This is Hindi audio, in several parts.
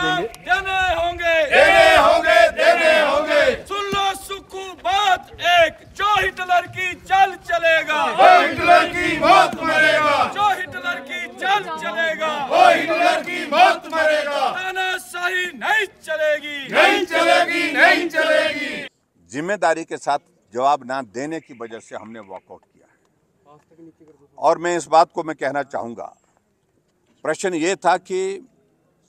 देंगे। देने होंगे। सुन लो सुखू बात एक, जो हिटलर की चाल चलेगा वो हिटलर की मौत मरेगा। जो हिटलर की चाल चलेगा वो हिटलर की मौत मरेगा। तानाशाही नहीं चलेगी, नहीं चलेगी, नहीं चलेगी। जिम्मेदारी के साथ जवाब ना देने की वजह से हमने वॉकआउट किया है। और मैं इस बात को मैं कहना चाहूँगा, प्रश्न ये था कि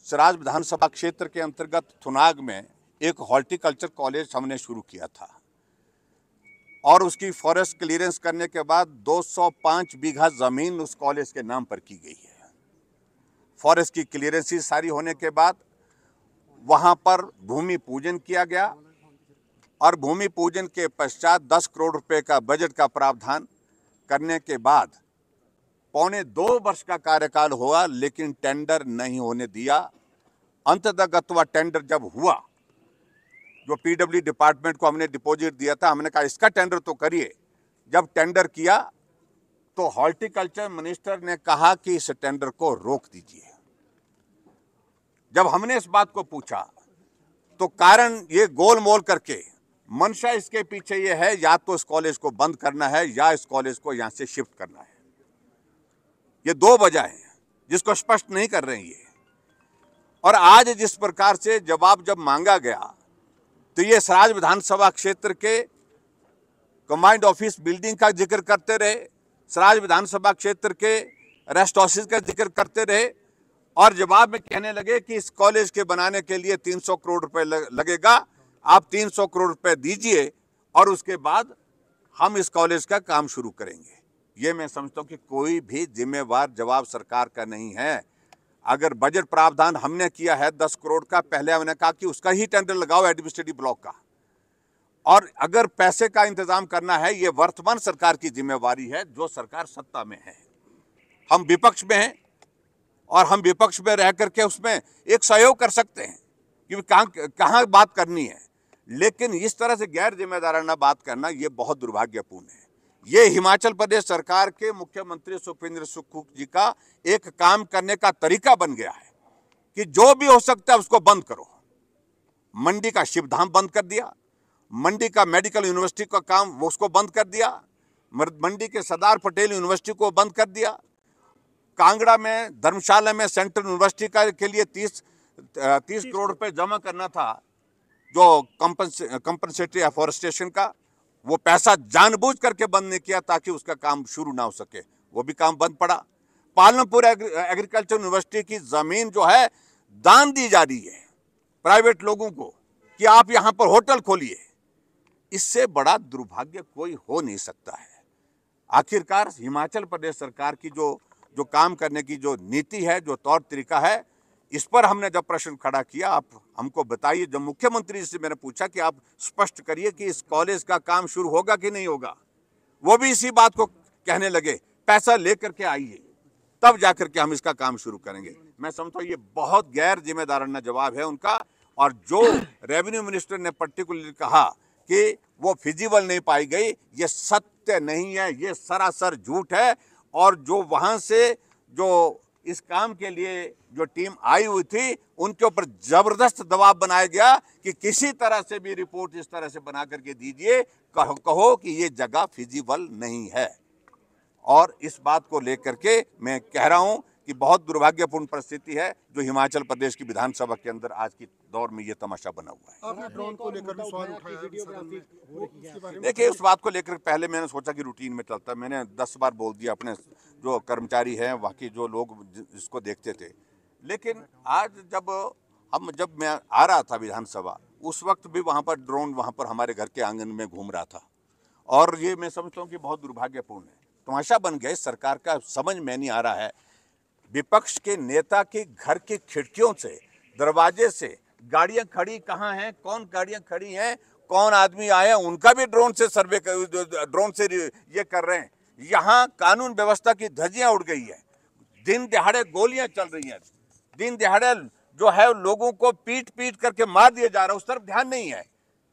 सराज विधानसभा क्षेत्र के अंतर्गत थुनाग में एक हॉर्टिकल्चर कॉलेज हमने शुरू किया था और उसकी फॉरेस्ट क्लियरेंस करने के बाद 205 बीघा ज़मीन उस कॉलेज के नाम पर की गई है। फॉरेस्ट की क्लियरेंस सारी होने के बाद वहाँ पर भूमि पूजन किया गया और भूमि पूजन के पश्चात 10 करोड़ रुपए का बजट का प्रावधान करने के बाद 1.25 वर्ष का कार्यकाल हुआ, लेकिन टेंडर नहीं होने दिया। अंततः टेंडर जब हुआ, जो पीडब्ल्यू डिपार्टमेंट को हमने डिपॉजिट दिया था, हमने कहा इसका टेंडर तो करिए। जब टेंडर किया तो हॉर्टिकल्चर मिनिस्टर ने कहा कि इस टेंडर को रोक दीजिए। जब हमने इस बात को पूछा तो कारण ये गोलमोल करके मंशा इसके पीछे ये है, या तो इस कॉलेज को बंद करना है या इस कॉलेज को यहां से शिफ्ट करना है। ये दो वजह हैं जिसको स्पष्ट नहीं कर रहे हैं ये। और आज जिस प्रकार से जवाब जब मांगा गया तो ये सराज विधानसभा क्षेत्र के कमांड ऑफिस बिल्डिंग का जिक्र करते रहे, सराज विधानसभा क्षेत्र के रेस्ट हाउसेज का जिक्र करते रहे और जवाब में कहने लगे कि इस कॉलेज के बनाने के लिए 300 करोड़ रुपए लगेगा, आप 300 करोड़ रुपए दीजिए और उसके बाद हम इस कॉलेज का काम शुरू करेंगे। ये मैं समझता हूँ कि कोई भी जिम्मेवार जवाब सरकार का नहीं है। अगर बजट प्रावधान हमने किया है 10 करोड़ का, पहले हमने कहा कि उसका ही टेंडर लगाओ एडमिनिस्ट्रेटिव ब्लॉक का। और अगर पैसे का इंतजाम करना है, ये वर्तमान सरकार की जिम्मेवारी है, जो सरकार सत्ता में है। हम विपक्ष में हैं और हम विपक्ष में रह करके उसमें एक सहयोग कर सकते हैं कि कहाँ बात करनी है, लेकिन इस तरह से गैर जिम्मेदाराना बात करना ये बहुत दुर्भाग्यपूर्ण है। ये हिमाचल प्रदेश सरकार के मुख्यमंत्री सुखविंदर सुक्खू जी का एक काम करने का तरीका बन गया है कि जो भी हो सकता है उसको बंद करो। मंडी का शिवधाम बंद कर दिया, मंडी का मेडिकल यूनिवर्सिटी का काम उसको बंद कर दिया, मंडी के सरदार पटेल यूनिवर्सिटी को बंद कर दिया, कांगड़ा में धर्मशाला में सेंट्रल यूनिवर्सिटी के लिए 30 करोड़ रुपए जमा करना था, जो कंपनसेटरी एफॉरेस्टेशन का, वो पैसा जानबूझ करके बंद नहीं किया ताकि उसका काम शुरू ना हो सके, वो भी काम बंद पड़ा। पालमपुर एग्रीकल्चर यूनिवर्सिटी की जमीन जो है दान दी जा रही है प्राइवेट लोगों को कि आप यहां पर होटल खोलिए। इससे बड़ा दुर्भाग्य कोई हो नहीं सकता है। आखिरकार हिमाचल प्रदेश सरकार की जो काम करने की जो नीति है, जो तौर तरीका है, इस पर हमने जब प्रश्न खड़ा किया, आप हमको बताइए। जब मुख्यमंत्री से मैंने पूछा कि आप स्पष्ट करिए कि इस कॉलेज का काम शुरू होगा कि नहीं होगा, वो भी इसी बात को कहने लगे, पैसा लेकर के आइए तब जाकर के हम इसका काम शुरू करेंगे। मैं समझता हूँ ये बहुत गैर जिम्मेदाराना जवाब है उनका। और जो रेवेन्यू मिनिस्टर ने पर्टिकुलरली कहा कि वो फिजिबल नहीं पाई गई, ये सत्य नहीं है, ये सरासर झूठ है। और जो वहां से जो इस काम के लिए जो टीम आई हुई थी, उनके ऊपर जबरदस्त दबाव बनाया गया कि किसी तरह से भी रिपोर्ट इस तरह से बना करके दीजिए, कहो कि ये जगह फिजिबल नहीं है। और इस बात को लेकर के मैं कह रहा हूं कि बहुत दुर्भाग्यपूर्ण परिस्थिति है जो हिमाचल प्रदेश की विधानसभा के अंदर आज की दौर में ये तमाशा बना हुआ है। आपने ड्रोन को लेकर भी सवाल उठाया। देखिए, उस बात को लेकर पहले मैंने सोचा कि रूटीन में चलता है, मैंने 10 बार बोल दिया अपने जो कर्मचारी हैं, बाकी जो लोग इसको देखते थे। लेकिन आज जब मैं आ रहा था विधानसभा, उस वक्त भी वहाँ पर ड्रोन वहाँ पर हमारे घर के आंगन में घूम रहा था। और ये मैं समझता हूँ कि बहुत दुर्भाग्यपूर्ण है, तमाशा बन गया। सरकार का समझ में नहीं आ रहा है। विपक्ष के नेता के घर की खिड़कियों से, दरवाजे से गाड़ियां खड़ी कहाँ हैं, कौन गाड़ियां खड़ी हैं, कौन आदमी आए, उनका भी ड्रोन से सर्वे ड्रोन से ये कर रहे हैं। यहाँ कानून व्यवस्था की धज्जियां उड़ गई है, दिन दिहाड़े गोलियां चल रही हैं, दिन दिहाड़े जो है लोगों को पीट करके मार दिया जा रहा है, उस तरफ ध्यान नहीं है।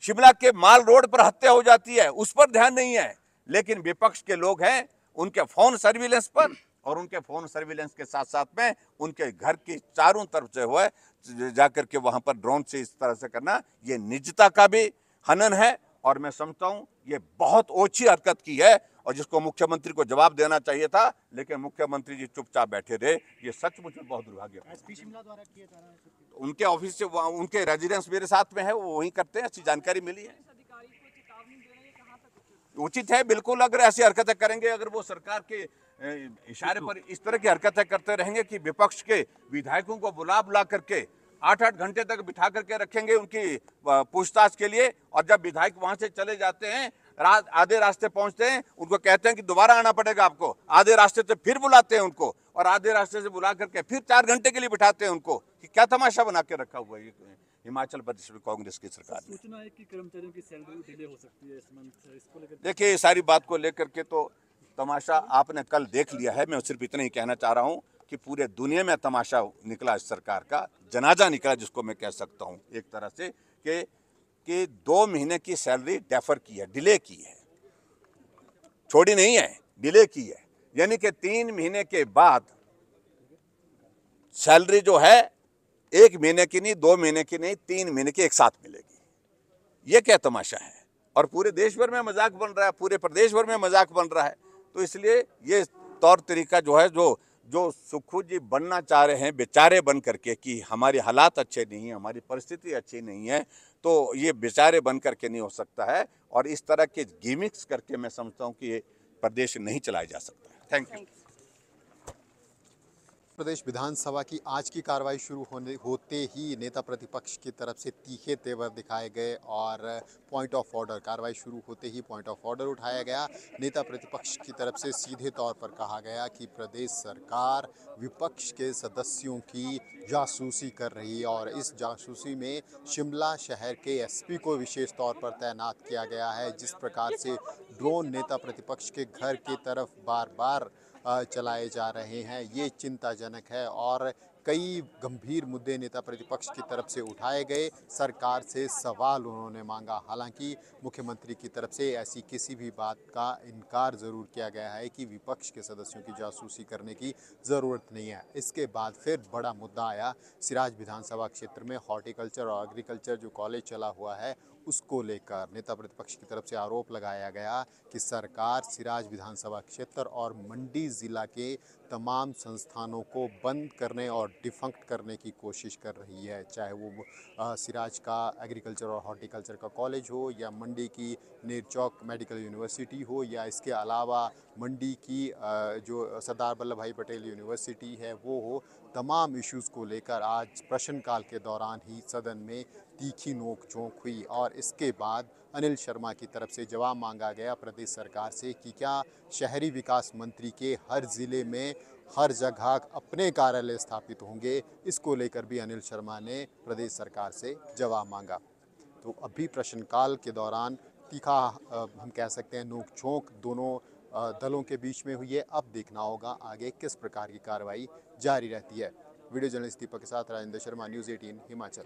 शिमला के माल रोड पर हत्या हो जाती है, उस पर ध्यान नहीं है। लेकिन विपक्ष के लोग हैं, उनके फोन सर्विलेंस पर, और उनके फोन सर्विलेंस के साथ साथ में उनके घर की चारों तरफ से हुआ जाकर के वहां पर ड्रोन से इस तरह से करना, ये निजता का भी हनन है और मैं समझता हूं ये बहुत ओछी हरकत की है और जिसको मुख्यमंत्री को जवाब देना चाहिए था, लेकिन मुख्यमंत्री जी चुपचाप बैठे रहे। ये सचमुच में बहुत दुर्भाग्य। एसपी शिमला द्वारा किया जा रहा है उनके ऑफिस से उनके रेजिडेंस मेरे साथ में है, वो वहीं करते हैं, अच्छी जानकारी मिली है। उचित है बिल्कुल। अगर ऐसी हरकतें करेंगे, अगर वो सरकार के इशारे पर इस तरह की हरकतें करते रहेंगे कि विपक्ष के विधायकों को बुला करके 8-8 घंटे तक बिठा करके रखेंगे उनकी पूछताछ के लिए, और जब विधायक वहां से चले जाते हैं, आधे रास्ते पहुंचते हैं, उनको कहते हैं कि दोबारा आना पड़ेगा आपको, आधे रास्ते से फिर बुलाते हैं उनको और आधे रास्ते से बुला करके फिर 4 घंटे के लिए बिठाते हैं उनको, कि क्या तमाशा बना के रखा हुआ है हिमाचल प्रदेश में कांग्रेस की सरकार ने। सूचना है कि कर्मचारियों की सैलरी डिले हो सकती है इस मंथ, इसको लेकर देखिए इस सारी बात को लेकर के तो तमाशा आपने कल देख लिया है। मैं सिर्फ इतना ही कहना चाह रहा हूं कि पूरे दुनिया में तमाशा निकला इस सरकार का, जनाजा निकला जिसको मैं कह सकता हूं एक तरह से, कि 2 महीने की सैलरी डेफर की है, डिले की है, छोड़ी नहीं है, डिले की है। यानी कि 3 महीने के बाद सैलरी जो है 1 महीने की नहीं, 2 महीने की नहीं, 3 महीने की एक साथ मिलेगी। ये क्या तमाशा है? और पूरे देश भर में मजाक बन रहा है, पूरे प्रदेश भर में मजाक बन रहा है। तो इसलिए ये तौर तरीका जो है, जो सुखू जी बनना चाह रहे हैं बेचारे बन करके कि हमारे हालात अच्छे नहीं है, हमारी परिस्थिति अच्छी नहीं है, तो ये बेचारे बन करके नहीं हो सकता है। और इस तरह के गिमिक्स करके मैं समझता हूँ कि ये प्रदेश नहीं चलाया जा सकता है। Thank you. प्रदेश विधानसभा की आज की कार्रवाई शुरू होते ही नेता प्रतिपक्ष की तरफ से तीखे तेवर दिखाए गए और पॉइंट ऑफ ऑर्डर, कार्रवाई शुरू होते ही पॉइंट ऑफ ऑर्डर उठाया गया। नेता प्रतिपक्ष की तरफ से सीधे तौर पर कहा गया कि प्रदेश सरकार विपक्ष के सदस्यों की जासूसी कर रही है और इस जासूसी में शिमला शहर के एसपी को विशेष तौर पर तैनात किया गया है। जिस प्रकार से ड्रोन नेता प्रतिपक्ष के घर की तरफ बार बार चलाए जा रहे हैं, ये चिंताजनक है और कई गंभीर मुद्दे नेता प्रतिपक्ष की तरफ से उठाए गए। सरकार से सवाल उन्होंने मांगा। हालांकि मुख्यमंत्री की तरफ से ऐसी किसी भी बात का इनकार ज़रूर किया गया है कि विपक्ष के सदस्यों की जासूसी करने की ज़रूरत नहीं है। इसके बाद फिर बड़ा मुद्दा आया सिराज विधानसभा क्षेत्र में हॉर्टिकल्चर और एग्रीकल्चर जो कॉलेज चला हुआ है उसको लेकर नेता प्रतिपक्ष की तरफ से आरोप लगाया गया कि सरकार सिराज विधानसभा क्षेत्र और मंडी ज़िला के तमाम संस्थानों को बंद करने और डिफंक्ट करने की कोशिश कर रही है, चाहे वो सिराज का एग्रीकल्चर और हॉर्टिकल्चर का कॉलेज हो या मंडी की नेरचौक मेडिकल यूनिवर्सिटी हो या इसके अलावा मंडी की जो सरदार वल्लभ भाई पटेल यूनिवर्सिटी है वो हो। तमाम इश्यूज़ को लेकर आज प्रश्नकाल के दौरान ही सदन में तीखी नोक झोंक हुई और इसके बाद अनिल शर्मा की तरफ से जवाब मांगा गया प्रदेश सरकार से कि क्या शहरी विकास मंत्री के हर ज़िले में हर जगह अपने कार्यालय स्थापित होंगे। इसको लेकर भी अनिल शर्मा ने प्रदेश सरकार से जवाब मांगा। तो अभी प्रश्नकाल के दौरान तीखा हम कह सकते हैं नोक झोंक दोनों दलों के बीच में हुई है। अब देखना होगा आगे किस प्रकार की कार्रवाई जारी रहती है। वीडियो जर्नलिस्ट दीपक के साथ राजेंद्र शर्मा, न्यूज़ 18 हिमाचल।